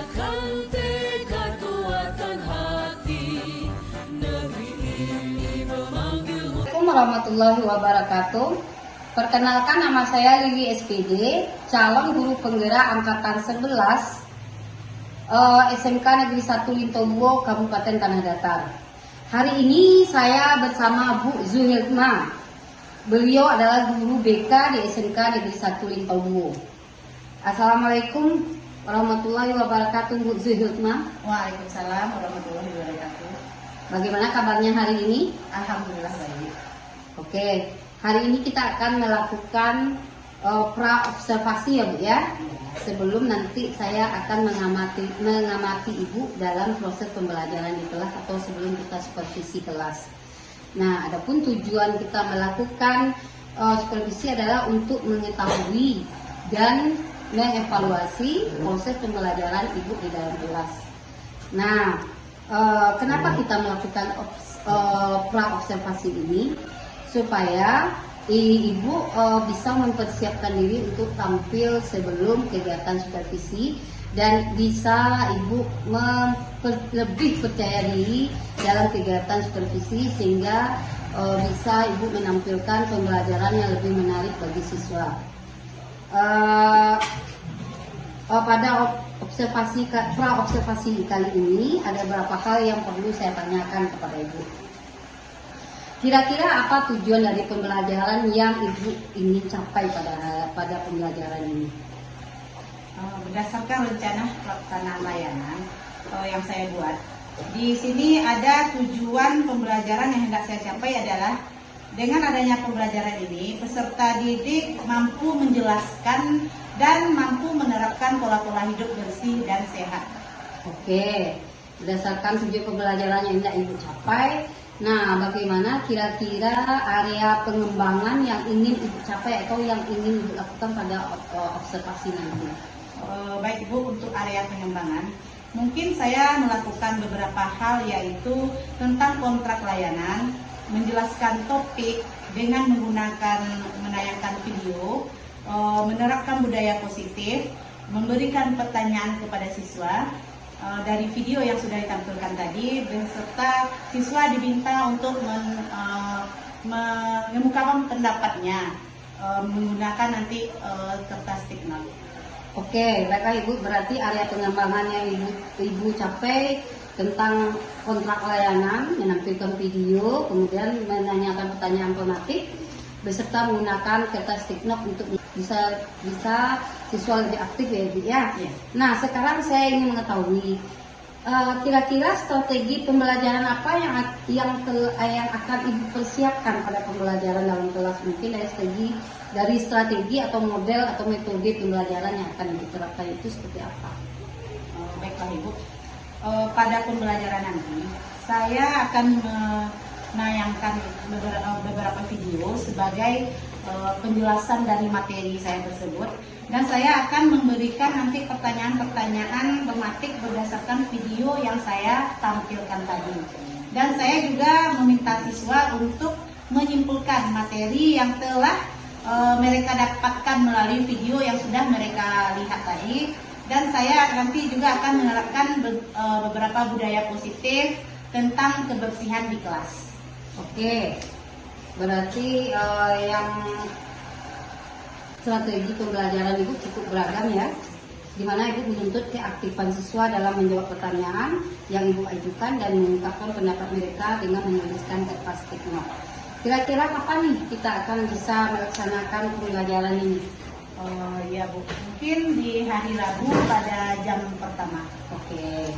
kuatkan tekad, kuatkan hati, negeri ini memanggilmu. Assalamualaikum warahmatullahi wabarakatuh. Perkenalkan, nama saya Lili SPD, calon guru penggerak angkatan 11 SMK Negeri 1 Lintobuo, Kabupaten Tanah Datar. Hari ini saya bersama Bu Zuhilma. Beliau adalah guru BK di SMK Negeri 1 Lintobuo. Assalamualaikum warahmatullahi wabarakatuh, Bu Zuhilma. Waalaikumsalam warahmatullahi wabarakatuh. Bagaimana kabarnya hari ini? Alhamdulillah baik. Oke, hari ini kita akan melakukan pra-observasi ya Bu ya. Sebelum nanti saya akan mengamati Ibu dalam proses pembelajaran di kelas atau sebelum kita supervisi kelas. Nah, adapun tujuan kita melakukan supervisi adalah untuk mengetahui dan mengevaluasi proses pembelajaran Ibu di dalam kelas. Nah, kenapa kita melakukan pra-observasi ini? Supaya Ibu bisa mempersiapkan diri untuk tampil sebelum kegiatan supervisi dan bisa Ibu lebih percaya diri dalam kegiatan supervisi sehingga bisa Ibu menampilkan pembelajaran yang lebih menarik bagi siswa. Pada pra-observasi kali ini ada beberapa hal yang perlu saya tanyakan kepada Ibu. Kira-kira apa tujuan dari pembelajaran yang Ibu ingin capai pada pembelajaran ini? Berdasarkan rencana pelaksanaan layanan yang saya buat, di sini ada tujuan pembelajaran yang hendak saya capai adalah dengan adanya pembelajaran ini, peserta didik mampu menjelaskan dan mampu menerapkan pola-pola hidup bersih dan sehat. Oke, berdasarkan tujuan pembelajaran yang hendak Ibu capai, nah bagaimana kira-kira area pengembangan yang ingin Ibu capai atau yang ingin Ibu lakukan pada observasi nanti? Baik Ibu, untuk area pengembangan, mungkin saya melakukan beberapa hal yaitu tentang kontrak layanan, menjelaskan topik dengan menayangkan video, menerapkan budaya positif, memberikan pertanyaan kepada siswa. Dari video yang sudah ditampilkan tadi, beserta siswa diminta untuk mengemukakan pendapatnya menggunakan nanti kertas stick note. Oke, baiklah Ibu, berarti area pengembangan yang Ibu capai tentang kontrak layanan, menampilkan video, kemudian menanyakan pertanyaan tematik, beserta menggunakan kertas stick note untuk bisa siswa lebih aktif ya Ibu ya. Ya. Nah, sekarang saya ingin mengetahui kira-kira strategi pembelajaran apa yang akan Ibu persiapkan pada pembelajaran dalam kelas, mungkin dari strategi atau model atau metode pembelajaran yang akan diterapkan itu seperti apa? Baiklah Ibu, pada pembelajaran nanti saya akan menayangkan beberapa video sebagai penjelasan dari materi saya tersebut, dan saya akan memberikan nanti pertanyaan-pertanyaan tematik berdasarkan video yang saya tampilkan tadi. Dan saya juga meminta siswa untuk menyimpulkan materi yang telah mereka dapatkan melalui video yang sudah mereka lihat tadi. Dan saya nanti juga akan menerapkan beberapa budaya positif tentang kebersihan di kelas. Oke, berarti yang strategi pembelajaran Ibu cukup beragam ya, di mana Ibu menuntut keaktifan siswa dalam menjawab pertanyaan yang Ibu ajukan dan mengungkapkan pendapat mereka dengan menuliskan kertas stick note. Kira-kira kapan nih kita akan bisa melaksanakan pembelajaran ini? Ya Bu, mungkin di hari Rabu pada jam pertama. Oke.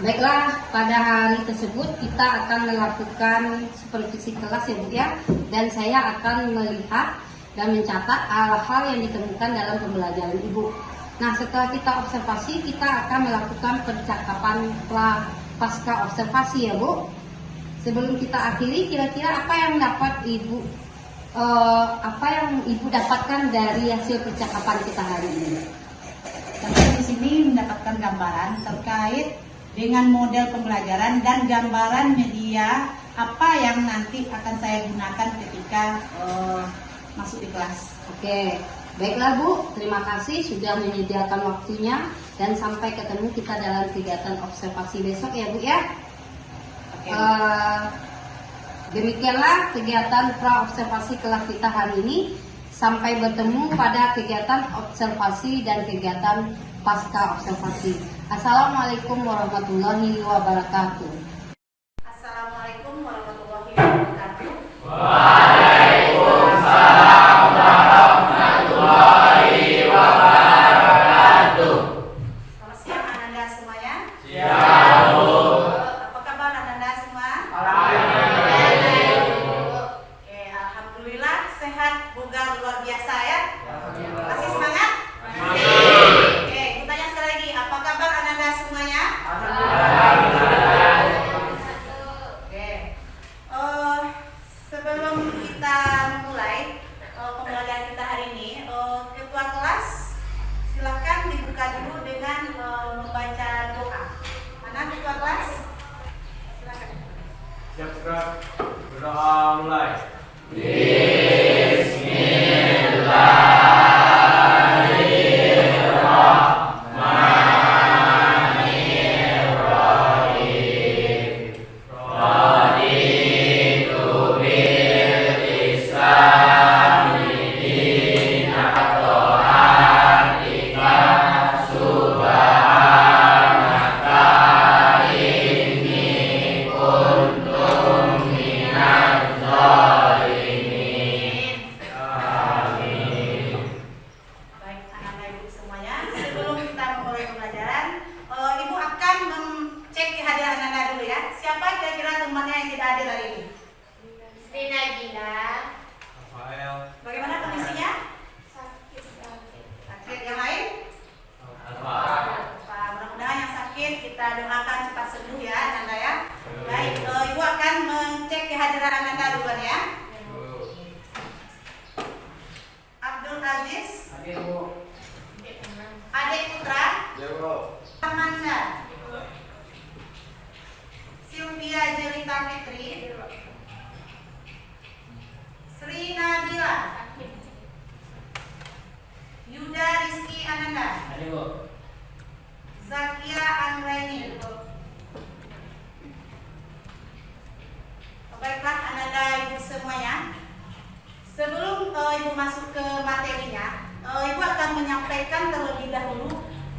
Baiklah, pada hari tersebut kita akan melakukan supervisi kelas ya Bu ya, dan saya akan melihat dan mencatat hal-hal yang ditemukan dalam pembelajaran Ibu. Nah, setelah kita observasi, kita akan melakukan percakapan pasca observasi ya Bu. Sebelum kita akhiri, kira-kira apa yang Ibu dapatkan dari hasil percakapan kita hari ini? Saya di sini mendapatkan gambaran terkait dengan model pembelajaran dan gambaran media apa yang nanti akan saya gunakan ketika masuk di kelas. Oke, Baiklah Bu, terima kasih sudah menyediakan waktunya dan sampai ketemu kita dalam kegiatan observasi besok ya Bu ya. Oke. Demikianlah kegiatan pra observasi kelas kita hari ini. Sampai bertemu pada kegiatan observasi dan kegiatan pasca observasi. Assalamualaikum warahmatullahi wabarakatuh. Assalamualaikum warahmatullahi wabarakatuh. Waalaikumsalam warahmatullahi wabarakatuh. Selamat siang Ananda semuanya. Siang, Bu. Apa kabar Ananda semua? Oke, alhamdulillah sehat, bugar, luar biasa ya. Masih semangat? Oke, kita tanya sekali lagi, apa kabar Ananda semuanya? Oke. Sebelum kita memulai pembelajaran kita hari ini, ketua kelas silakan dibuka dulu dengan membaca doa. Mana ketua kelas? Silakan. Siap, Kak. Berdoa mulai. Baik, anak-anak ibu semuanya, sebelum kita memulai pembelajaran, ibu akan mengecek kehadiran anak-anak dulu ya. Siapa kira-kira temannya yang tidak hadir hari ini? Sri Nagina. Rafael. Bagaimana kondisinya? Sakit. Sakit. Yang lain? Alfa. Pak, mudah-mudahan yang sakit kita doakan cepat sembuh ya, anak-anak ya. Baik, ibu akan mengecek kehadiran anak-anak duluan ya. Abdul Aziz, Adik Putra, Amanda, Sylvia Jelita Fitri, Sri Nabila, Yuda Rizky Ananda, Zakia Anggraini. Baiklah Ananda ibu semuanya, sebelum ibu masuk ke materinya, ibu akan menyampaikan terlebih dahulu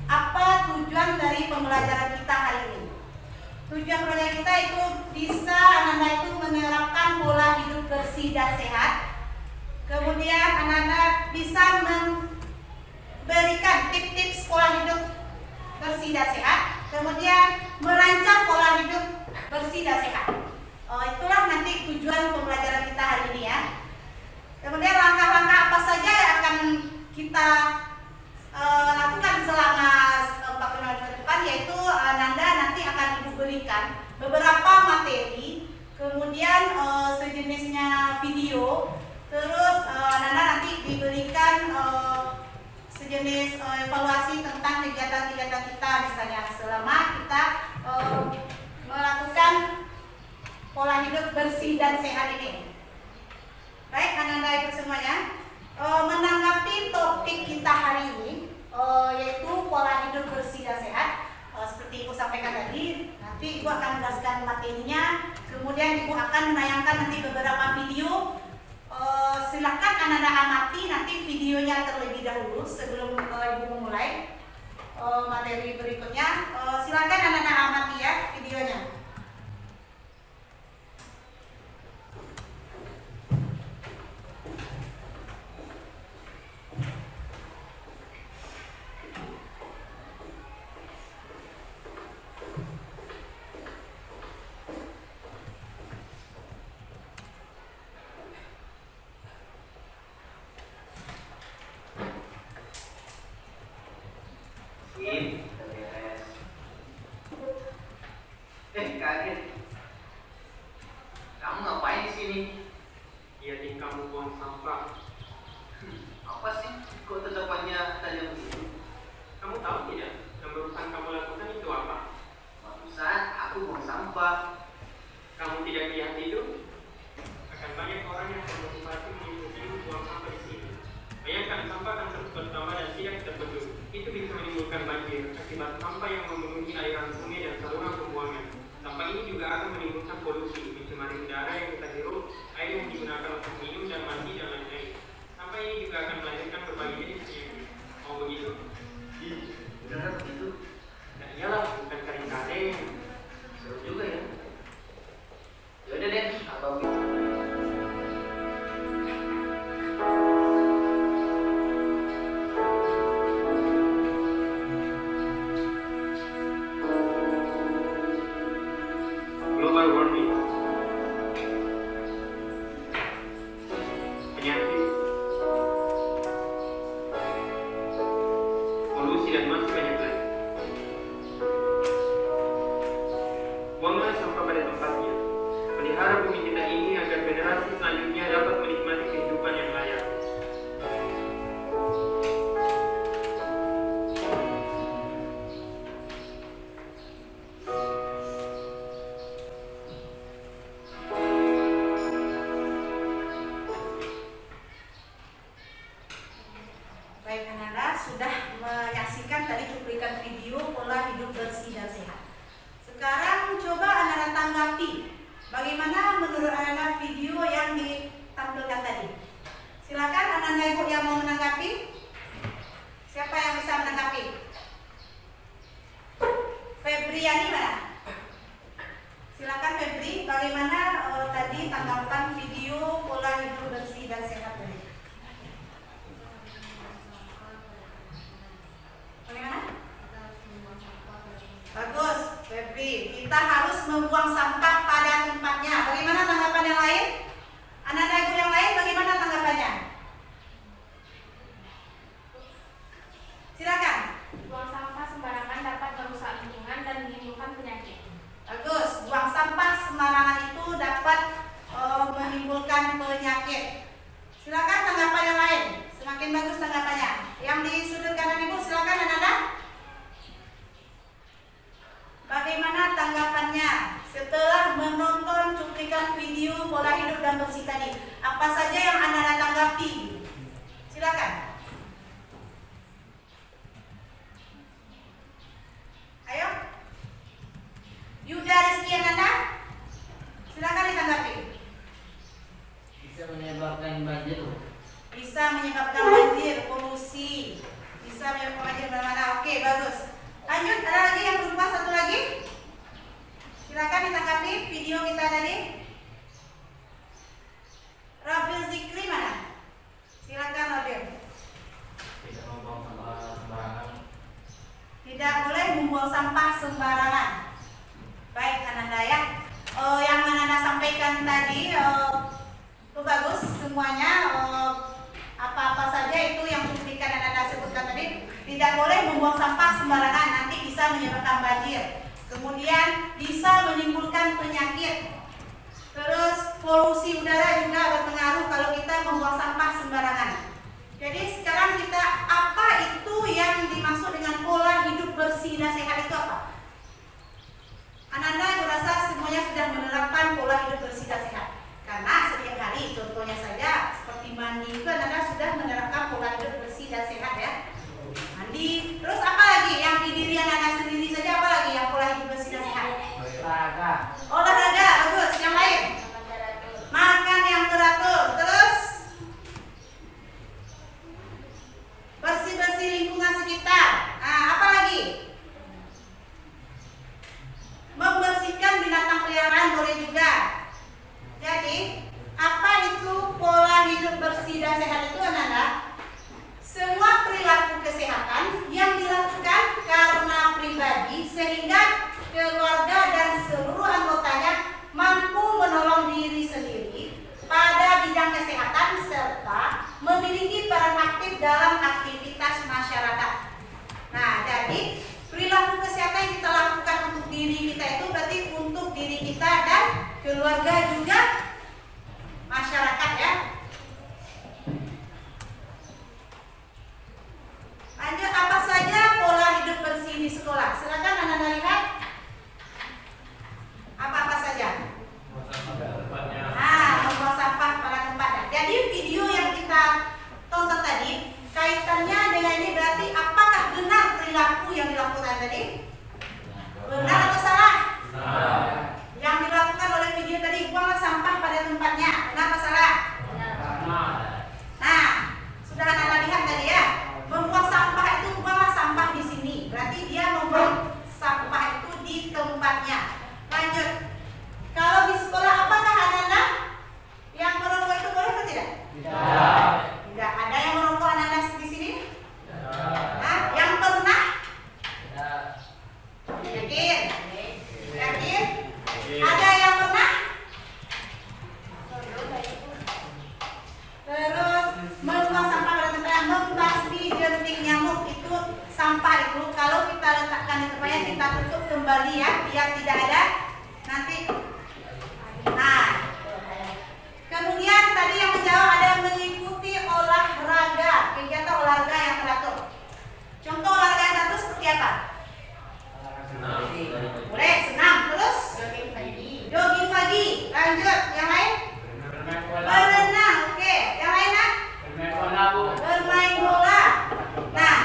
apa tujuan dari pembelajaran kita hari ini. Tujuan pembelajaran kita itu bisa anak-anak itu menerapkan pola hidup bersih dan sehat. Kemudian anak-anak bisa memberikan tips-tips pola hidup bersih dan sehat. Kemudian merancang pola hidup bersih dan sehat. Itulah nanti tujuan pembelajaran kita hari ini ya. Kemudian langkah-langkah apa saja yang akan kita lakukan selama 45 menit ke depan, yaitu Nanda nanti akan ibu berikan beberapa materi, kemudian sejenisnya video, terus Nanda nanti diberikan sejenis evaluasi tentang kegiatan-kegiatan kita, misalnya selama kita melakukan pola hidup bersih dan sehat ini. Baik, anak-anak ibu semuanya, menanggapi topik kita hari ini, yaitu pola hidup bersih dan sehat, seperti ibu sampaikan tadi, nanti ibu akan menjelaskan materinya, kemudian ibu akan menayangkan nanti beberapa video. Silakan anak-anak amati nanti videonya terlebih dahulu sebelum ibu memulai materi berikutnya. Silakan anak-anak amati ya videonya. Kaget. Kamu ngapain di sini? Liatin kamu buang sampah. Apa sih? Kok tatapannya tajam begitu? Kamu tahu tidak yang barusan kamu lakukan itu apa? Barusan aku buang sampah. Kamu tidak lihat itu? Akan banyak orang yang termotivasi mengikutimu buang sampah di sini. Bayangkan sampah akan akibat sampah yang memenuhi aliran sungai dan saluran pembuangan. Sampah ini juga akan menimbulkan polusi, mencemari udara yang kita hirup, air yang digunakan untuk minum dan mandi, dan lain-lain. Sampah ini juga akan melahirkan berbagai jenis penyakit. Mau begitu? Beneran begitu? Nah, iyalah, bukan kaleng-kaleng. Seru juga ya. Yaudah deh, apa begitu? Global warming, penyakit, polusi, dan masih banyak lagi. Buanglah sampah pada tempatnya. Pelihara bumi kita ini agar generasi selanjutnya dapat menikmati kehidupan yang layak. Baik, Ananda sudah menyaksikan tadi cuplikan video pola hidup bersih dan sehat. Sekarang coba Ananda tanggapi bagaimana menurut Ananda video yang ditampilkan tadi. Silakan Ananda Ibu yang mau menanggapi. Siapa yang bisa menanggapi? Febriani mana? Silakan Febri, bagaimana tadi tanggapan video pola hidup bersih dan sehat tadi? Bagaimana? Bagus, Febri. Kita harus membuang sampah pada tempatnya. Bagaimana tanggapan yang lain? Anak-anak Ibu yang lain, bagaimana tanggapannya? Silakan. Buang sampah sembarangan dapat merusak lingkungan dan menimbulkan penyakit. Bagus. Buang sampah sembarangan itu dapat menimbulkan penyakit. Silakan tanggapan yang lain. Semakin bagus tanggapannya. Yang di sudut kanan Ibu, silakan anak-anak. Bagaimana tanggapannya setelah menonton cuplikan video pola hidup dan bersih tadi? Apa saja yang anak-anak tanggapi? Silakan. Ayo. Yuda Rizky Ananda, silakan ditanggapi. Bisa menyebabkan banjir. Bisa menyebabkan banjir, polusi. Bisa menyebabkan banjir mana-mana. Oke, bagus. Lanjut, ada lagi yang berupa satu lagi? Silakan ditanggapi video kita tadi. Rabil Zikri mana? Silakan Rabil. Tidak membuang sampah sembarangan. Tidak boleh membuang sampah sembarangan. Baik, Ananda ya. Yang Ananda sampaikan tadi itu bagus semuanya. Apa-apa saja itu yang cuplikan Ananda sebutkan tadi. Tidak boleh membuang sampah sembarangan, nanti bisa menyebabkan banjir. Kemudian bisa menimbulkan penyakit. Terus polusi udara juga berpengaruh kalau kita membuang sampah sembarangan. Jadi sekarang kita apa itu yang dimaksud dengan pola hidup bersih dan sehat itu apa? Ananda merasa semuanya sudah menerapkan pola hidup bersih dan sehat. Karena setiap hari contohnya saja seperti mandi itu Ananda sudah menerapkan pola hidup bersih dan sehat ya. Mandi. Terus apa lagi yang di diri Ananda sendiri saja, apa lagi yang pola hidup bersih dan sehat? Olahraga. Olahraga, bagus. Yang lain? Makan yang teratur. Terus bersih-bersih lingkungan sekitar. Nah, apa lagi? Membersihkan binatang peliharaan boleh juga. Jadi, apa itu pola hidup bersih dan sehat itu Ananda? Semua perilaku kesehatan yang dilakukan karena pribadi sehingga keluarga dan seluruh anggotanya mampu menolong diri sendiri pada bidang kesehatan serta memiliki peran aktif dalam aktivitas masyarakat. Nah, jadi perilaku kesehatan yang kita lakukan untuk diri kita itu berarti untuk diri kita dan keluarga juga masyarakat ya. Lanjut, apa saja pola hidup bersih di sekolah? Silakan Anda lihat. Apa-apa saja? Membuang sampah pada tempatnya. Jadi video yang kita tonton tadi kaitannya dengan ini berarti apakah benar perilaku yang dilakukan tadi? berarti? Benar atau salah? Yang dilakukan oleh video tadi, buanglah sampah pada tempatnya. Benar atau salah? Nah, sudah Anda lihat tadi ya, membuang sampah itu buanglah sampah di sini. Berarti dia membuang sampah itu di tempatnya. Lanjut. Kalau di sekolah apakah anak-anak yang merokok itu boleh atau tidak? Tidak. Ada yang merokok anak-anak di sini? Nah, yang pernah? Yakin? Yakin? Ada yang pernah? Terus membuang sampah pada tempatnya, membasmi jentik nyamuk itu sampah itu kalau kita letakkan di tempatnya kita tutup kembali ya biar tidak ada nanti. Nah, kemudian tadi yang menjawab ada mengikuti olahraga, kegiatan olahraga yang teratur. Contoh olahraga yang teratur seperti apa? Boleh senam, terus jogging pagi. Lanjut, yang lain? Berenang, oke. Yang lain ah? Bermain bola. Nah,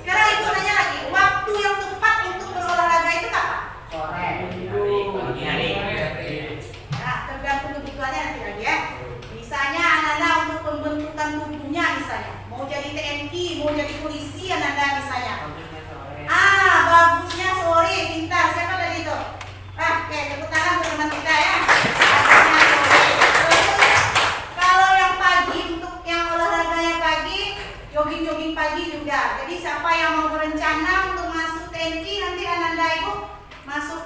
sekarang ibu nanya lagi, waktu yang tepat untuk berolahraga itu kapan? Nah, tergantung kebutuhannya nanti lagi ya. Misalnya anak-anak untuk pembentukan tubuhnya misalnya, mau jadi TNI, mau jadi polisi anak-anak misalnya. Bagusnya sore, pintar. Siapa tadi itu? Oke, tepuk tangan untuk teman kita ya. Bagusnya sore. Terus, kalau yang pagi untuk yang olahraganya pagi, jogging pagi juga. Jadi siapa yang mau berencana untuk masuk TNI nanti anak-anak ibu masuk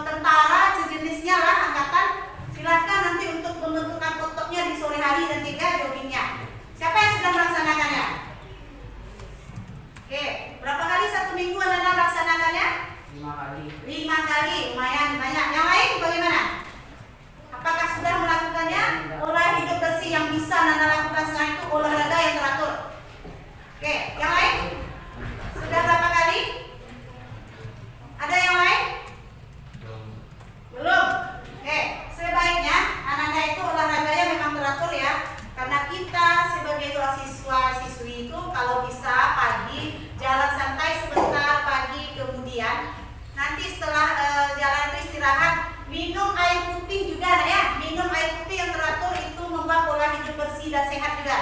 tentara sejenisnya lah angkatan, silakan nanti untuk pembentukan ototnya di sore hari dan juga joggingnya. Siapa yang sudah melaksanakannya? Oke, berapa kali satu minggu anak-anak melaksanakannya? 5 kali, lumayan banyak. Yang lain bagaimana? Apakah sudah melakukannya? Olah hidup bersih yang bisa anak-anak lakukan sekarang itu olahraga yang teratur. Oke, yang lain? Sudah berapa kali? Ada yang lain? Belum. Oke, sebaiknya anak-anak itu olahraganya memang teratur ya. Karena kita sebagai siswa-siswi itu kalau bisa pagi jalan santai sebentar pagi, kemudian nanti setelah jalan itu istirahat, minum air putih juga ya. Minum air putih yang teratur itu membuat pola hidup bersih dan sehat juga.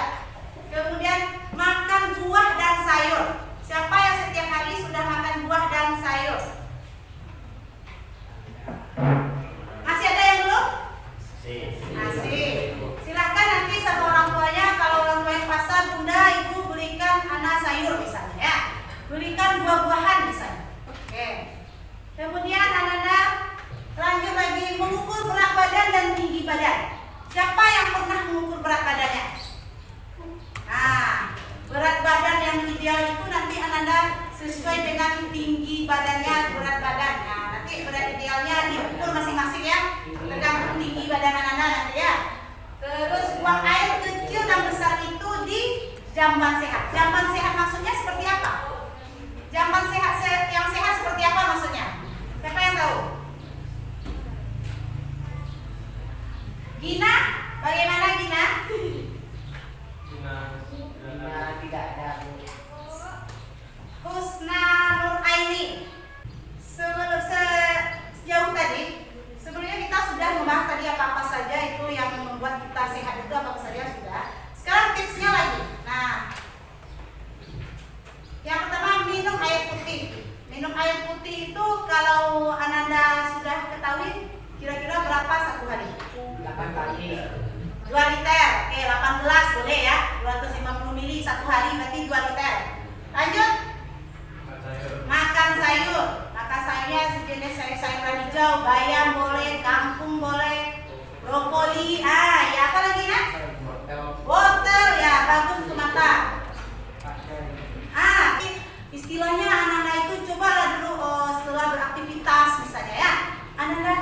Kemudian makan buah dan sayur. Siapa yang setiap hari sudah makan buah dan sayur? Masih ada yang belum? Masih. Silakan nanti sama orang tuanya, kalau orang tua yang pasar, bunda, ibu belikan anak sayur misalnya ya. Belikan buah-buahan misalnya. Oke. Kemudian anak-anak lanjut lagi mengukur berat badan dan tinggi badan. Siapa yang pernah mengukur berat badannya? Nah, berat badan yang ideal itu nanti anak-anak sesuai dengan tinggi badannya, berat badan. Nah, nanti berat idealnya diukur masing-masing ya, tergantung tinggi badan anak-anak nanti ya. Terus buang air kecil dan besar itu di jamban sehat. Jamban sehat maksudnya seperti apa? Jamban sehat yang sehat seperti apa maksudnya? Siapa yang tahu? Gina, bagaimana Gina? Tidak ada. Husna Nur Aini. Sejauh tadi, sebelumnya kita sudah membahas tadi apa-apa saja itu yang membuat kita sehat itu apa saja sudah. Sekarang tipsnya lagi. Nah, yang pertama minum air putih. Minum air putih itu kalau Ananda sudah ketahui kira-kira berapa satu hari? 8 kali. 2 liter. Oke, 18 boleh ya. 250 ml satu hari berarti 2 liter. Lanjut. Makan sayur. Makan sayurnya sejenis sayur-sayuran hijau, bayam boleh, kangkung boleh, brokoli. Ya apa lagi ya? Wortel ya, bagus untuk mata. Istilahnya anak-anak itu cobalah dulu setelah beraktivitas misalnya ya. Anak-anak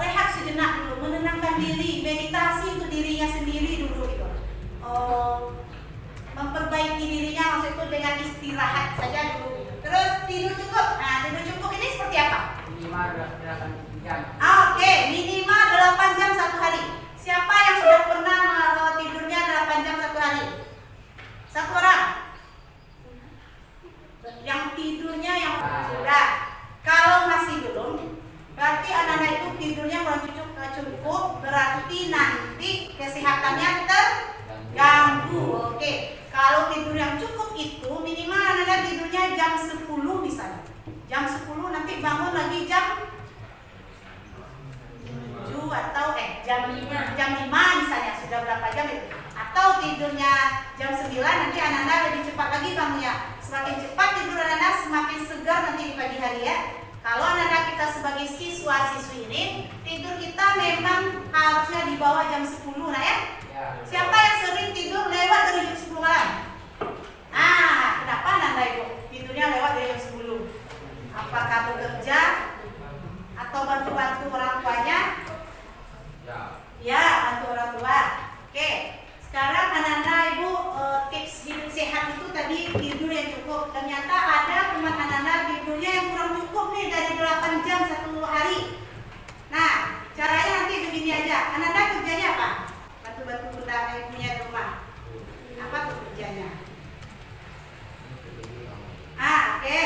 rehat sejenak dulu, menenangkan diri, meditasi untuk dirinya sendiri dulu gitu. Memperbaiki dirinya maksud itu dengan istirahat saja dulu gitu. Terus tidur cukup. Nah, tidur cukup ini seperti apa? Minimal 8 jam. Oke, minimal 8 jam satu hari. Siapa yang sudah pernah tidurnya 8 jam satu hari? Satu orang? Yang tidurnya yang sudah. Kalau masih belum, berarti anak-anak itu tidurnya kurang cukup, berarti nanti kesehatannya terganggu. Oke, kalau tidur yang cukup itu minimal anak-anak tidurnya jam 10 misalnya. Jam 10 nanti bangun lagi jam 7 atau jam 5 misalnya, sudah berapa jam itu. Atau tidurnya jam 9, nanti anak-anak lebih cepat lagi bangunnya. Semakin cepat tidur anak-anak, semakin segar nanti di pagi hari ya. Kalau anak-anak kita sebagai siswa-siswi ini, tidur kita memang harusnya di bawah jam 10 nah ya. Siapa yang sering tidur lewat dari jam 10 malam? Kenapa anak-anak ibu tidurnya lewat dari jam 10? Apakah bekerja atau bantu-bantu orang tuanya? Ya, bantu orang tua. Oke, sekarang anak-anak ibu tips hidup sehat itu tadi tidur yang cukup. Ternyata ada teman anak-anak tidurnya yang kurang cukup nih, dari 8 jam satu hari. Nah, caranya nanti begini aja. Anak-anak kerjanya apa? Bantu-bantu bunda punya rumah. Apa tuh kerjanya? Oke.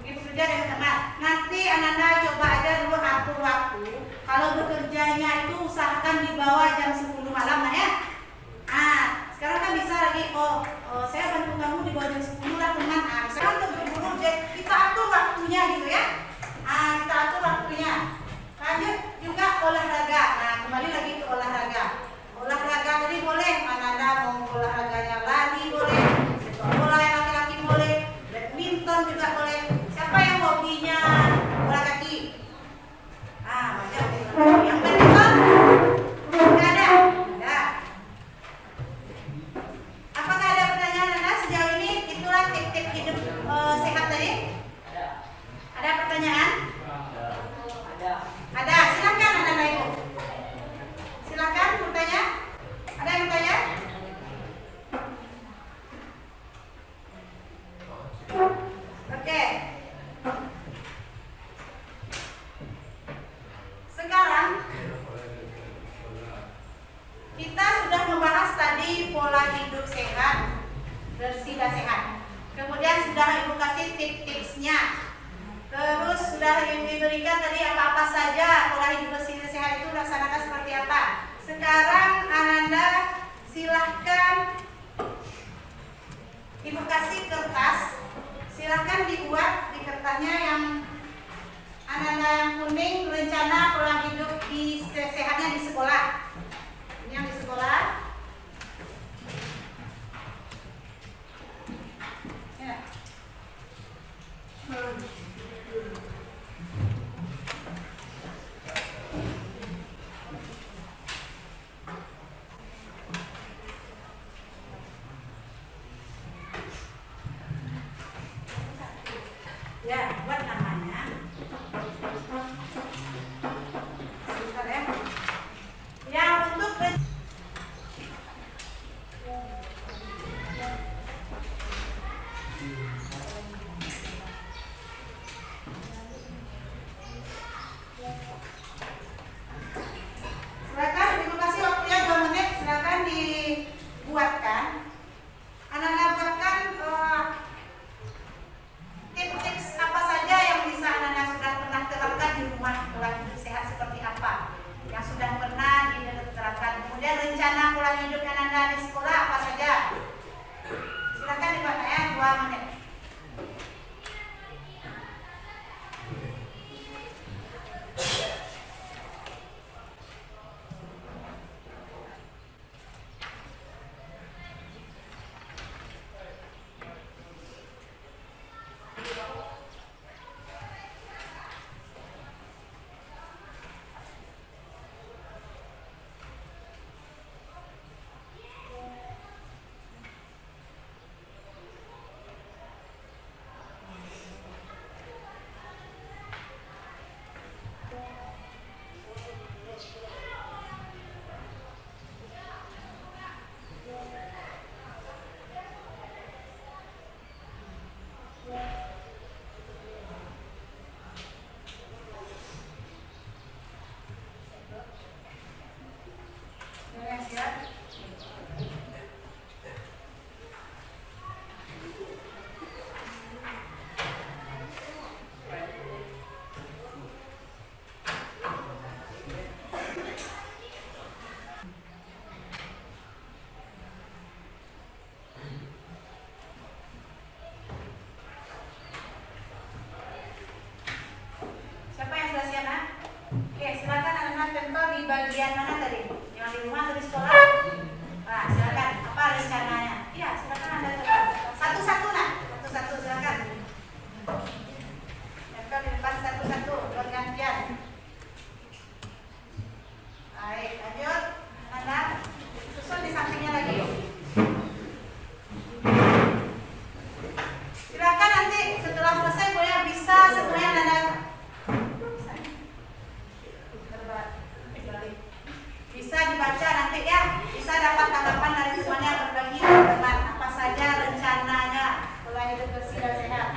Begitu kerja dengan teman. Nanti anak-anak coba aja dulu atur waktu. Kalau bekerjanya itu usahakan di bawah jam 10 malam nah ya. Sekarang kan bisa lagi, saya bantu kamu di bawah jam 10 lah teman. Sekarang terburu-buru kita atur waktunya gitu ya. Kita atur waktunya. Lanjut juga olahraga. Nah, kembali lagi ke olahraga. Olahraga tadi boleh, anak-anak mau olahraganya lari boleh, sepak bola yang laki-laki boleh, badminton juga boleh. Siapa yang hobinya bola kaki? Banyak yang badminton? Nggak ada? Nggak. Apakah ada pertanyaan Anda sejauh ini? Itulah tip-tip hidup sehat tadi. Ada pertanyaan? Ada. Silakan anak-anak ibu. Silakan bertanya. Ada yang bertanya? Oke. Sekarang kita sudah membahas tadi pola hidup sehat, bersih dan sehat. Kemudian sudah ibu kasih tips-tipsnya. Terus sudah diberikan tadi apa-apa saja pola hidup bersih dan sehat itu laksanakan seperti apa. Sekarang Anda silahkan ibu kasih kertas. Silahkan dibuat di kertasnya yang Anda yang kuning, rencana pola hidup di sehatnya di sekolah. Ini yang di sekolah. Ya. Ya, buat namanya. Sebentar ya. Ya, untuk silakan, terima kasih waktunya 2 menit. Silakan dibuatkan. Anak-anak buatkan tips-tips apa saja yang di bagian mana tadi? Yang di rumah atau di sekolah? Nah, silakan. Apa rencananya? Iya, silakan Anda coba. Satu-satu nak. Satu-satu silakan. Silakan di depan satu-satu bergantian. Baik, lanjut. Anda susun di sampingnya lagi. Silakan nanti setelah selesai boleh bisa semuanya Anda bisa dibaca nanti ya, bisa dapat tanggapan dari semuanya, berbagi teman apa saja rencananya pola hidup bersih dan sehat.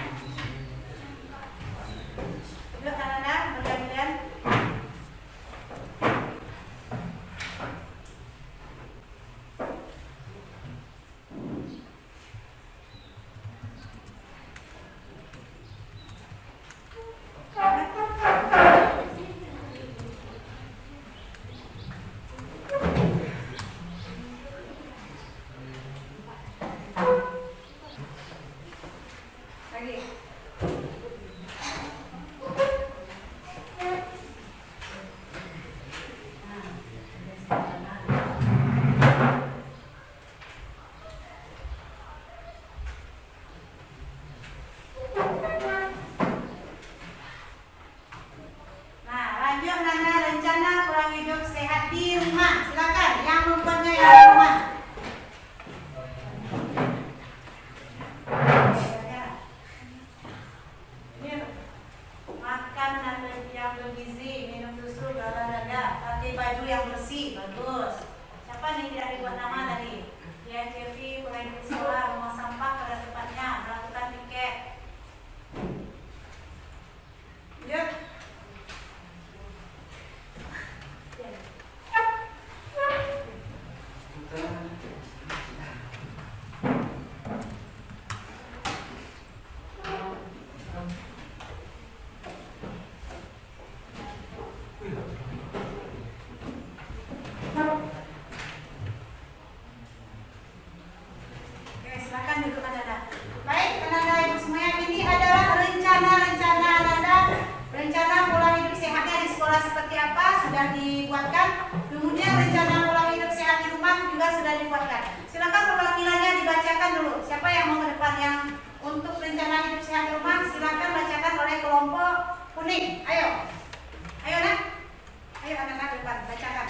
Yuk anak-anak bergantian. Lagi. Nah, lanjut Nana, rencana pola hidup sehat di rumah. Silakan yang membuatnya yang di rumah. Makan yang bergizi, minum susu, olahraga, pakai baju yang bersih, bagus. Siapa nih tidak dibuat nama tadi? Ya, Cevi, pola hidup sekolah, rumah sampah pada tempatnya, melakukan piket. Yuk. Oke, silakan duduk Anda. Baik, Anda ibu semuanya, ini adalah rencana Anda. Rencana pola hidup sehatnya di sekolah seperti apa sudah dibuatkan. Kemudian rencana pola hidup sehat di rumah juga sudah dibuatkan. Silakan perwakilannya dibacakan dulu. Siapa yang mau ke depan yang untuk rencana hidup sehat di rumah? Silakan bacakan oleh kelompok kuning. Ayo, ayo nak, ayo anak-anak ke depan bacakan.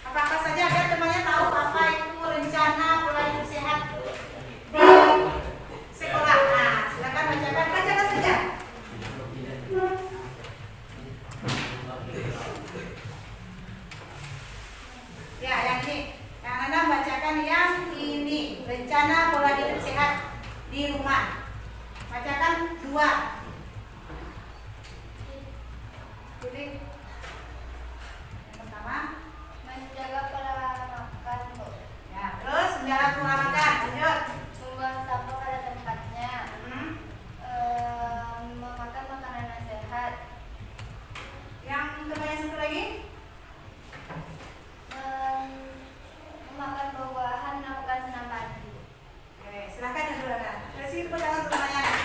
Apa-apa saja biar temannya tahu apa itu rencana pola hidup sehat di sekolah. Nah, silakan bacakan saja. Ya, yang ini. Yang Anda bacakan yang ini. Rencana pola hidup sehat di rumah. Bacakan 2. Pilih. Yang pertama. Menjaga pola makan, Bu. Ya, terus menjaga pola makan. Lanjut. Membuang sampah pada tempatnya. Memakan makanan yang sehat. Yang kedua yang satu lagi. Memakan buah-buahan, melakukan senam pagi. Oke, silakan yang dulu kan. Kasih tepuk tangan untuk pertanyaan.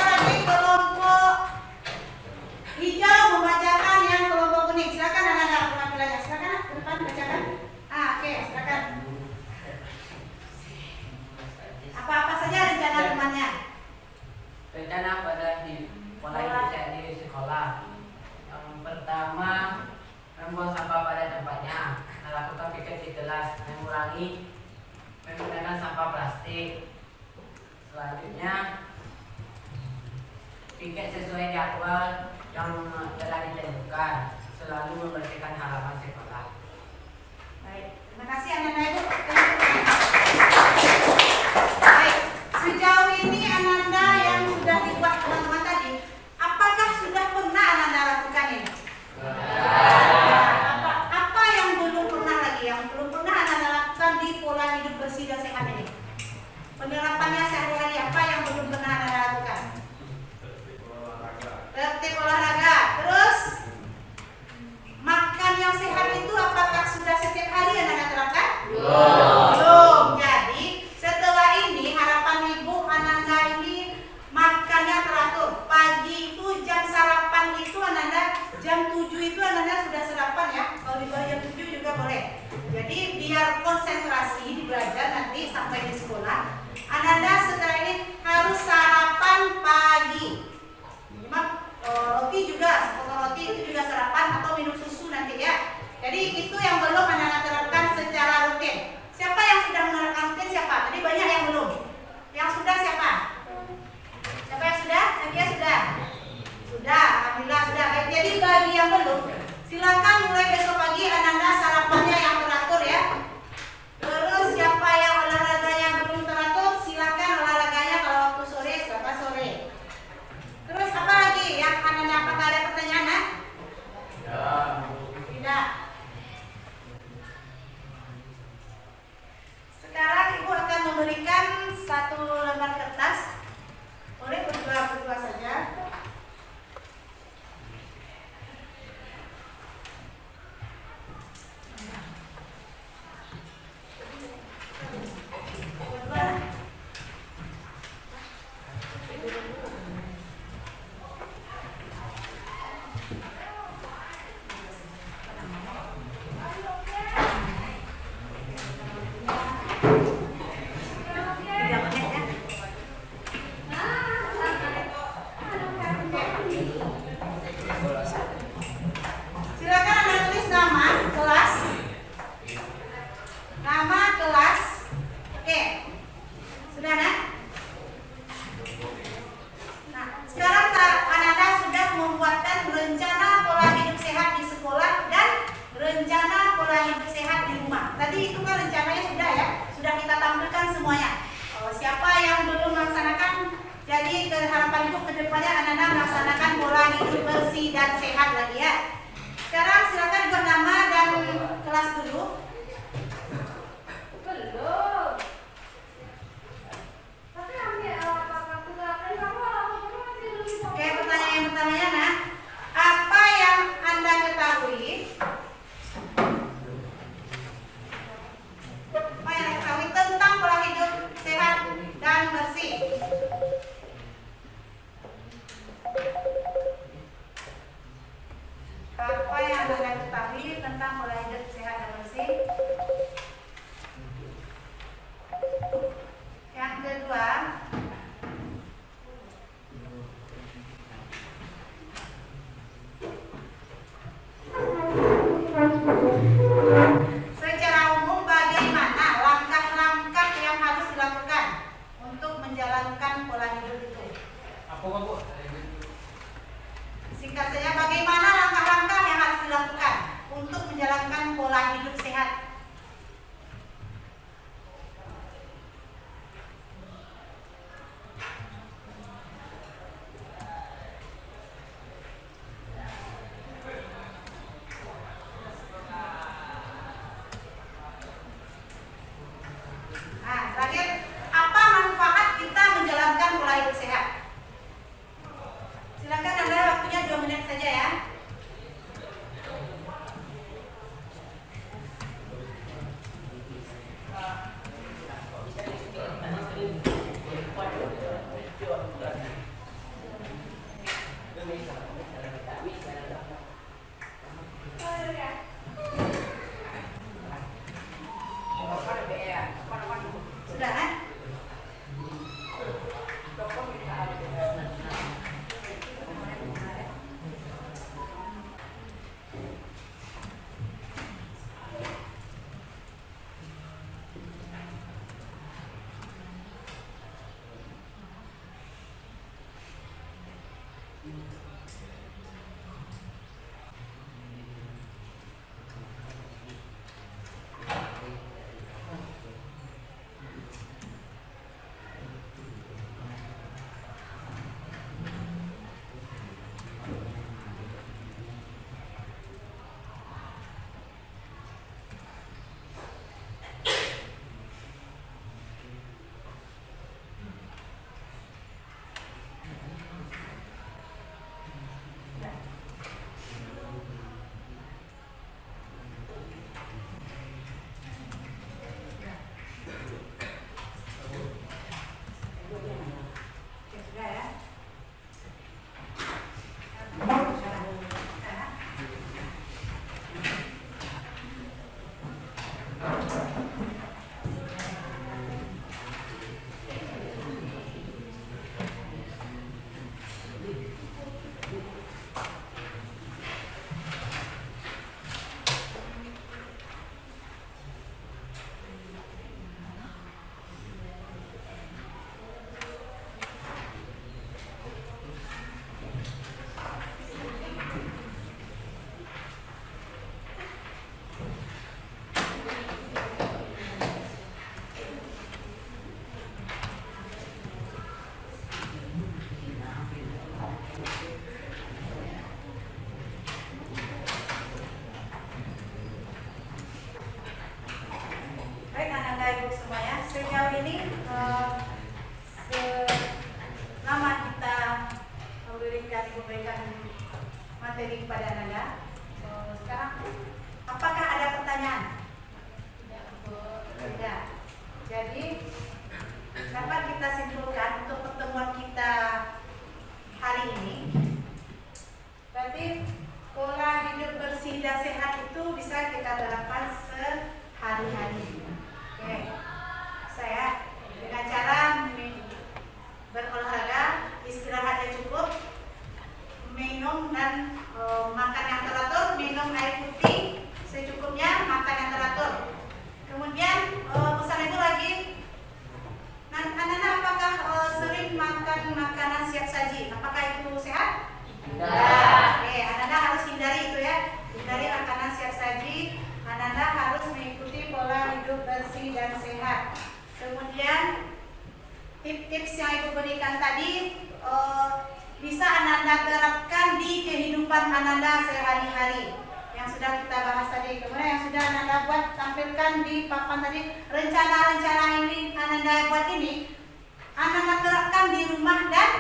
Lagi kelompok hijau membacakan yang kelompok kuning. Silakan anak-anak perwakilannya. Silakan ke depan bacakan. Oke, silakan. Apa-apa saja rencana temannya? Rencana pada di pola hidup sehat di sekolah. Yang pertama, membuang sampah pada tempatnya, melakukan piket di kelas, mengurangi menggunakan sampah plastik. Selanjutnya, piket sesuai jadwal yang telah ditentukan, selalu membersihkan halaman sekolah. Baik, terima kasih anak-anak ibu. Baik, sejauh ini Ananda yang sudah dibuat teman-teman tadi, apakah sudah pernah Ananda lakukan ini? Apa yang belum pernah lagi, yang belum pernah Ananda lakukan di pola hidup bersih dan sehat ini? Penerapannya sehari-hari apa yang belum pernah Ananda lakukan? Tertib olahraga. Terus makan yang sehat itu apakah sudah setiap hari Ananda terapkan? Belum. harapan ibu kedepannya anak-anak melaksanakan pola hidup bersih dan sehat lagi ya. Sekarang silakan buat nama dan kelas dulu. Belum. Tapi ambil waktu terakhir kamu masih belum. Oke, pertanyaan yang pertamanya nah, apa yang Anda ketahui? Apa yang Anda ketahui tentang pola hidup sehat dan bersih? Apa yang Anda ketahui tentang pola hidup sehat dan bersih? Yang kedua, secara umum bagaimana langkah-langkah yang harus dilakukan untuk menjalankan pola hidup itu? Apa Bu? Singkat saja, bagaimana langkah-langkah yang harus dilakukan untuk menjalankan pola hidup sehat? Nah, terakhir, apa manfaat kita menjalankan pola hidup sehat? Silakan Anda, waktunya 2 menit saja ya. Sudah kan? Baik anak-anak ibu semuanya, sejauh ini selama kita memberikan materi kepada anak-anak, sekarang apakah ada pertanyaan? Tidak. Jadi dapat kita simpulkan untuk pertemuan kita hari ini, berarti pola hidup bersih dan sehat itu bisa kita terapkan sehari-hari. Oke, saya dengan cara berolahraga, istirahat yang cukup, minum dan makan yang teratur, minum air putih secukupnya, makan yang teratur. Kemudian pesan itu lagi, anak-anak apakah sering makan makanan siap saji? Apakah itu sehat? Tidak. Oke, anak-anak harus hindari itu ya, hindari makanan siap saji. Anak-anak harus mengikuti pola hidup bersih dan sehat. Kemudian tips-tips yang Ibu berikan tadi bisa Ananda terapkan di kehidupan Ananda sehari-hari yang sudah kita bahas tadi. Kemudian yang sudah Ananda buat tampilkan di papan tadi, rencana-rencana ini Ananda buat ini Ananda terapkan di rumah dan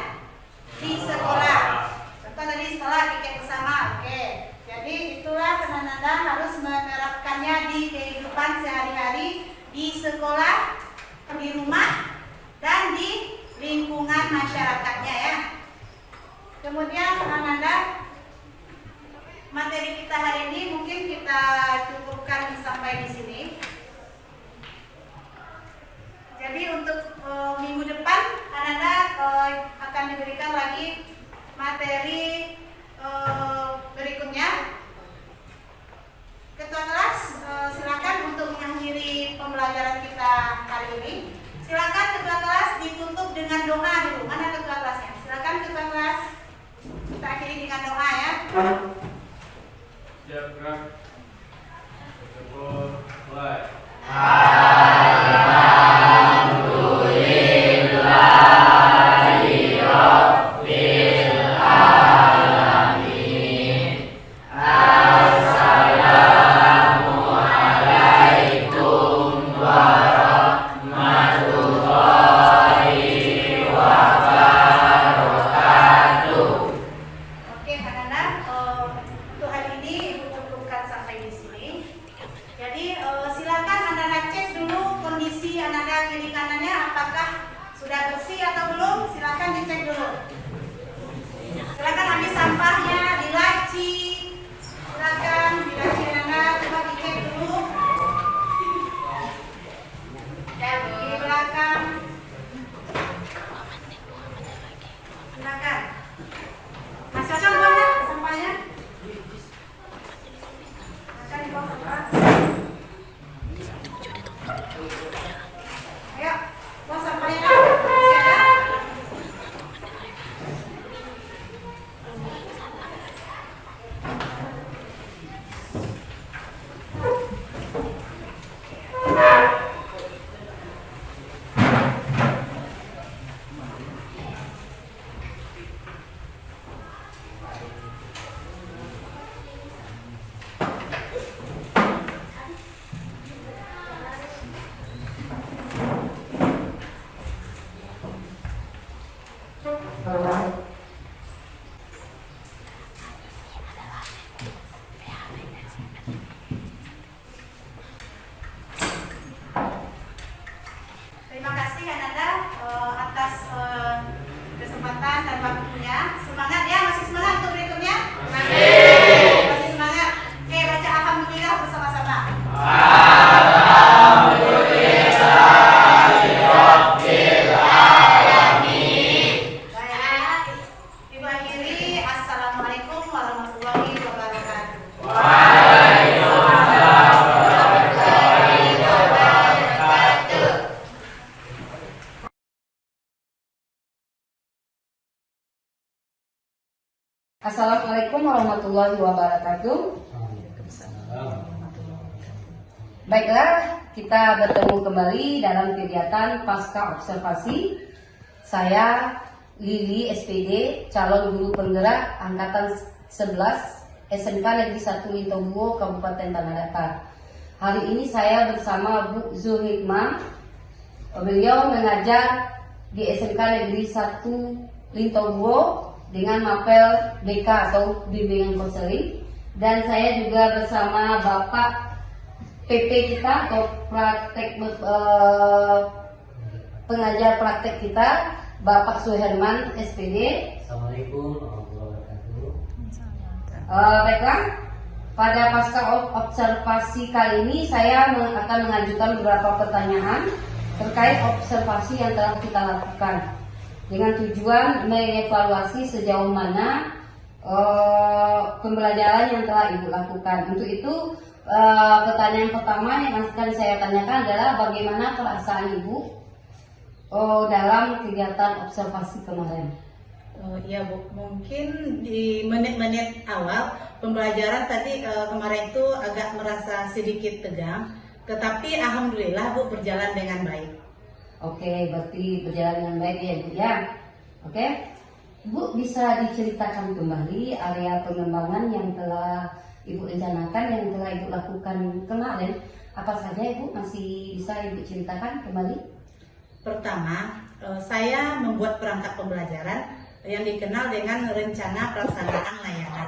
di sekolah. Contoh tadi sekolah pikir bersama, oke. Jadi itulah Ananda harus menerapkannya di kehidupan sehari-hari, di sekolah, di rumah, dan di lingkungan masyarakatnya ya. Kemudian Ananda, materi kita hari ini mungkin kita cukupkan sampai di sini. Jadi untuk minggu depan Ananda akan diberikan lagi materi berikutnya. Ketua kelas silakan untuk mengakhiri pembelajaran kita hari ini. Silakan ketua kelas ditutup dengan doa dulu. Mana ketua kelasnya? Silakan ketua kelas. Kita akhiri dengan doa ya. Siap, gerak. Berkumpul, mulai. Oke, Ananda, untuk hari ini Ibu cukupkan sampai di sini. Jadi silakan Ananda cek dulu kondisi Ananda kiri kanannya apakah sudah bersih atau belum. Silakan dicek dulu. Silakan ambil sampahnya, dilaci. Silakan dilaci Ananda, coba dicek dulu. Di belakang. Silakan. Masih akan buangnya sampahnya? Akan dibawa sampah. Ayo, buang sampahnya. Masih ada? Terima kasih Ananda atas kesempatan dan waktunya. Semangat ya, masih semangat untuk berikutnya? Masih semangat. Oke, baca alhamdulillah bersama-sama. Baik. Ibu akhiri, assalamualaikum warahmatullahi wabarakatuh. Assalamualaikum warahmatullahi wabarakatuh. Baiklah, kita bertemu kembali dalam kegiatan pasca observasi. Saya Lili SPD, calon guru penggerak angkatan 11 SMK Negeri 1 Lintobuo, Kabupaten Tanah Datar. Hari ini saya bersama Bu Zulhikmah. Beliau mengajar di SMK Negeri 1 Lintobuo dengan mapel BK atau bimbingan konseling, dan saya juga bersama Bapak PP kita atau praktek pengajar praktek kita, Bapak Suherman SPD. Assalamualaikum warahmatullahi wabarakatuh. Baiklah, pada pasca observasi kali ini saya akan mengajukan beberapa pertanyaan terkait observasi yang telah kita lakukan, dengan tujuan mengevaluasi sejauh mana pembelajaran yang telah Ibu lakukan. Untuk itu pertanyaan pertama yang akan saya tanyakan adalah bagaimana perasaan Ibu dalam kegiatan observasi kemarin? Ya Bu, mungkin di menit-menit awal pembelajaran tadi kemarin itu agak merasa sedikit tegang, tetapi alhamdulillah Bu berjalan dengan baik. Oke, berarti berjalan dengan baik ya Ibu ya. Oke, Ibu bisa diceritakan kembali area pengembangan yang telah Ibu rencanakan, yang telah Ibu lakukan kemarin. Apa saja Ibu, masih bisa Ibu ceritakan kembali? Pertama, saya membuat perangkat pembelajaran yang dikenal dengan rencana pelaksanaan layanan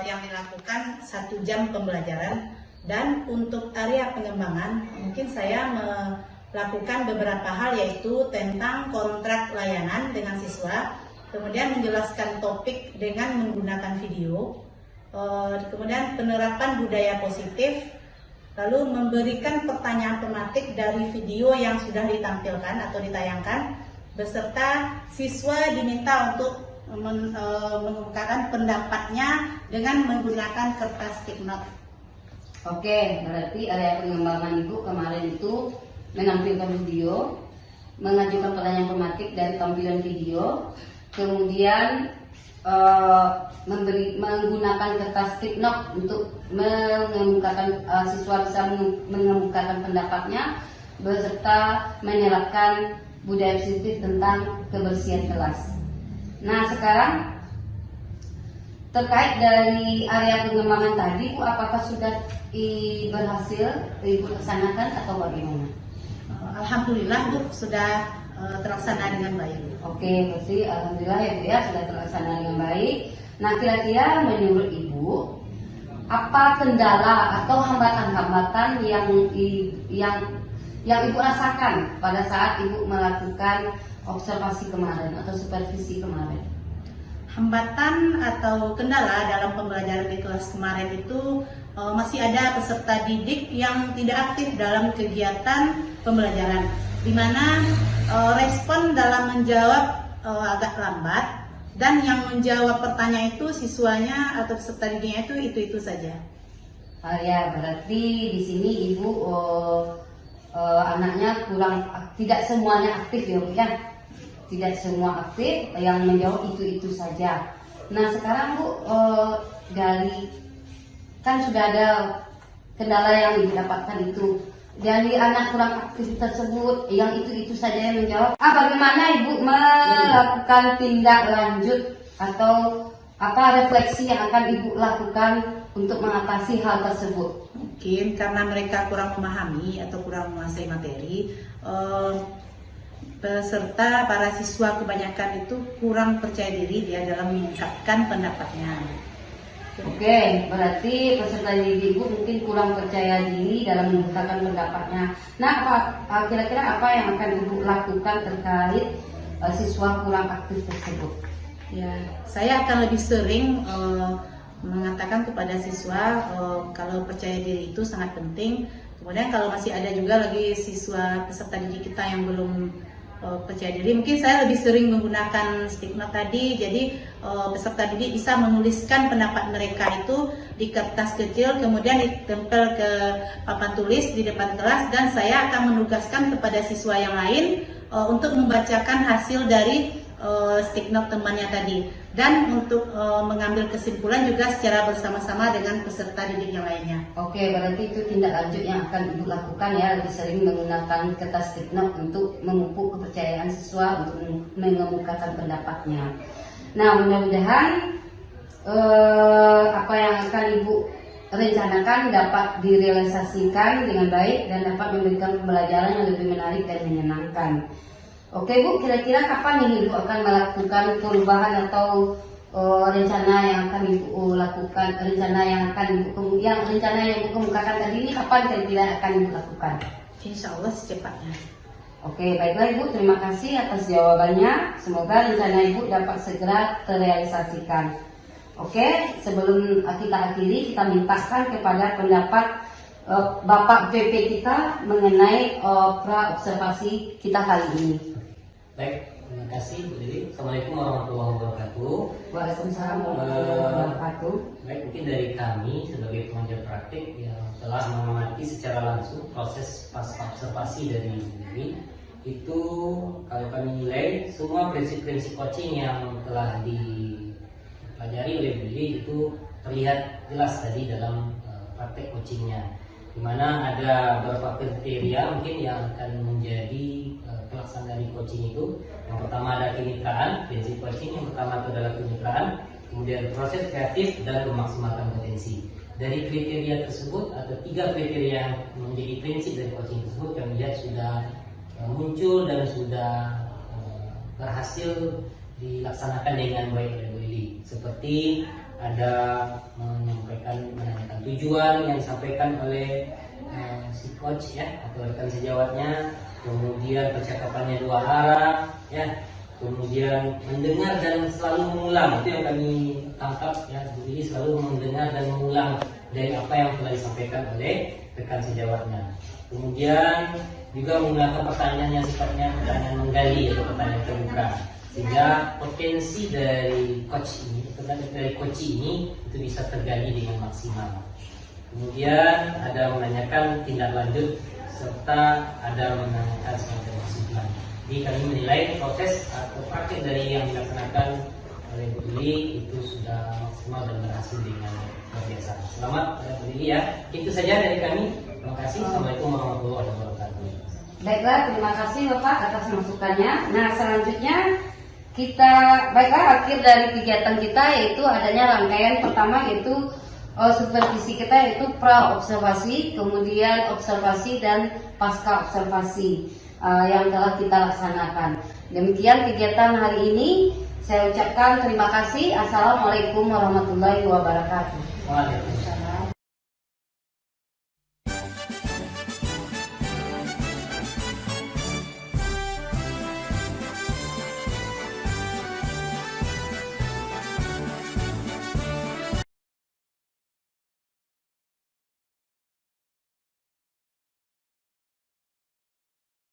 yang dilakukan 1 jam pembelajaran. Dan untuk area pengembangan, mungkin saya melakukan beberapa hal, yaitu tentang kontrak layanan dengan siswa, kemudian menjelaskan topik dengan menggunakan video, kemudian penerapan budaya positif, lalu memberikan pertanyaan tematik dari video yang sudah ditampilkan atau ditayangkan, beserta siswa diminta untuk mengemukakan pendapatnya dengan menggunakan kertas stick note. Oke, berarti area pengembangan Ibu kemarin itu menampilkan video, mengajukan pertanyaan tematik dari tampilan video, kemudian menggunakan kertas stick note untuk mengemukakan, siswa bisa mengemukakan pendapatnya beserta menerapkan budaya positif tentang kebersihan kelas. Nah, sekarang terkait dari area pengembangan tadi, Bu, apakah sudah berhasil Ibu laksanakan atau bagaimana? Alhamdulillah Bu, sudah terlaksana dengan baik. Oke, berarti alhamdulillah ya Bu ya, sudah terlaksana dengan baik. Nah, kira-kira menurut Ibu, apa kendala atau hambatan-hambatan yang Ibu rasakan pada saat Ibu melakukan observasi kemarin atau supervisi kemarin? Hambatan atau kendala dalam pembelajaran di kelas kemarin itu masih ada peserta didik yang tidak aktif dalam kegiatan pembelajaran, di mana respon dalam menjawab agak lambat, dan yang menjawab pertanyaan itu siswanya atau peserta didiknya itu saja. Ya, berarti di sini Ibu anaknya kurang, tidak semuanya aktif ya Bu ya. Tidak semua aktif, yang menjawab itu saja. Nah, sekarang Bu, dari kan sudah ada kendala yang Ibu dapatkan itu, dari anak kurang aktif tersebut yang itu saja yang menjawab, bagaimana Ibu melakukan tindak lanjut atau apa refleksi yang akan Ibu lakukan untuk mengatasi hal tersebut? Mungkin karena mereka kurang memahami atau kurang menguasai materi, peserta para siswa kebanyakan itu kurang percaya diri dia dalam mengungkapkan pendapatnya. Oke, berarti peserta didik Ibu mungkin kurang percaya diri dalam mengungkapkan pendapatnya. Nah, kira-kira apa yang akan Ibu lakukan terkait siswa kurang aktif tersebut? Ya, saya akan lebih sering mengatakan kepada siswa kalau percaya diri itu sangat penting. Kemudian kalau masih ada juga lagi siswa peserta didik kita yang belum percaya diri, mungkin saya lebih sering menggunakan stick note tadi. Jadi peserta didik bisa menuliskan pendapat mereka itu di kertas kecil, kemudian ditempel ke papan tulis di depan kelas, dan saya akan menugaskan kepada siswa yang lain untuk membacakan hasil dari stick note temannya tadi, dan untuk mengambil kesimpulan juga secara bersama-sama dengan peserta didik yang lainnya. Oke, berarti itu tindak lanjut yang akan Ibu lakukan ya, lebih sering menggunakan kertas stick note untuk memupuk kepercayaan siswa untuk mengemukakan pendapatnya. Nah, mudah-mudahan apa yang akan Ibu rencanakan dapat direalisasikan dengan baik dan dapat memberikan pembelajaran yang lebih menarik dan menyenangkan. Oke Bu, kira-kira kapan nih Ibu akan melakukan perubahan atau rencana yang akan Ibu lakukan, rencana yang Ibu kemukakan tadi ini kapan kira-kira akan Ibu lakukan? Insya Allah secepatnya. Oke, baiklah Ibu, terima kasih atas jawabannya. Semoga rencana Ibu dapat segera terrealisasikan. Oke, sebelum kita akhiri, kita mintakan kepada pendapat Bapak PP kita mengenai pra-observasi kita kali ini. Baik, terima kasih Bu Dewi. Assalamualaikum warahmatullahi wabarakatuh. Waalaikumsalam warahmatullahi wabarakatuh. Baik, mungkin dari kami sebagai pengajar praktik yang telah mengamati secara langsung proses pasca observasi dari Bu Dewi, itu kalau kami nilai semua prinsip-prinsip coaching yang telah dipelajari oleh Bu Dewi itu terlihat jelas tadi dalam praktek coachingnya. di mana ada beberapa kriteria mungkin yang akan menjadi pelaksanaan dari coaching itu. Yang pertama ada kemitraan, prinsip coaching yang pertama itu adalah kemitraan, kemudian proses kreatif dan memaksimalkan potensi. Dari kriteria tersebut atau 3 kriteria yang menjadi prinsip dari coaching tersebut kami lihat sudah muncul dan sudah berhasil dilaksanakan dengan baik oleh Bu Lili. Seperti ada menanyakan tujuan yang disampaikan oleh si coach ya atau rekan sejawatnya, kemudian percakapannya 2 arah ya, kemudian mendengar dan selalu mengulang, itu yang kami tangkap ya. Bu Lili selalu mendengar dan mengulang dari apa yang telah disampaikan oleh rekan sejawatnya. Kemudian juga menggunakan pertanyaan yang sifatnya pertanyaan menggali atau pertanyaan terbuka, sehingga potensi dari coach ini, dari coach ini itu bisa tergali dengan maksimal. Kemudian ada menanyakan tindak lanjut serta ada menanyakan semacam kesimpulan. Jadi kami menilai proses atau praktik dari yang dilaksanakan oleh Bu Lili itu sudah maksimal dan berhasil dengan luar biasa. Selamat Bu Lili ya. Itu saja dari kami. Terima kasih. Assalamualaikum warahmatullahi wabarakatuh. Baiklah, terima kasih Bapak atas masukannya. Nah, selanjutnya kita akhir dari kegiatan kita yaitu adanya rangkaian pertama yaitu supervisi kita yaitu pra observasi, kemudian observasi dan pasca observasi yang telah kita laksanakan. Demikian kegiatan hari ini. Saya ucapkan terima kasih. Assalamualaikum warahmatullahi wabarakatuh. Waalaikumsalam.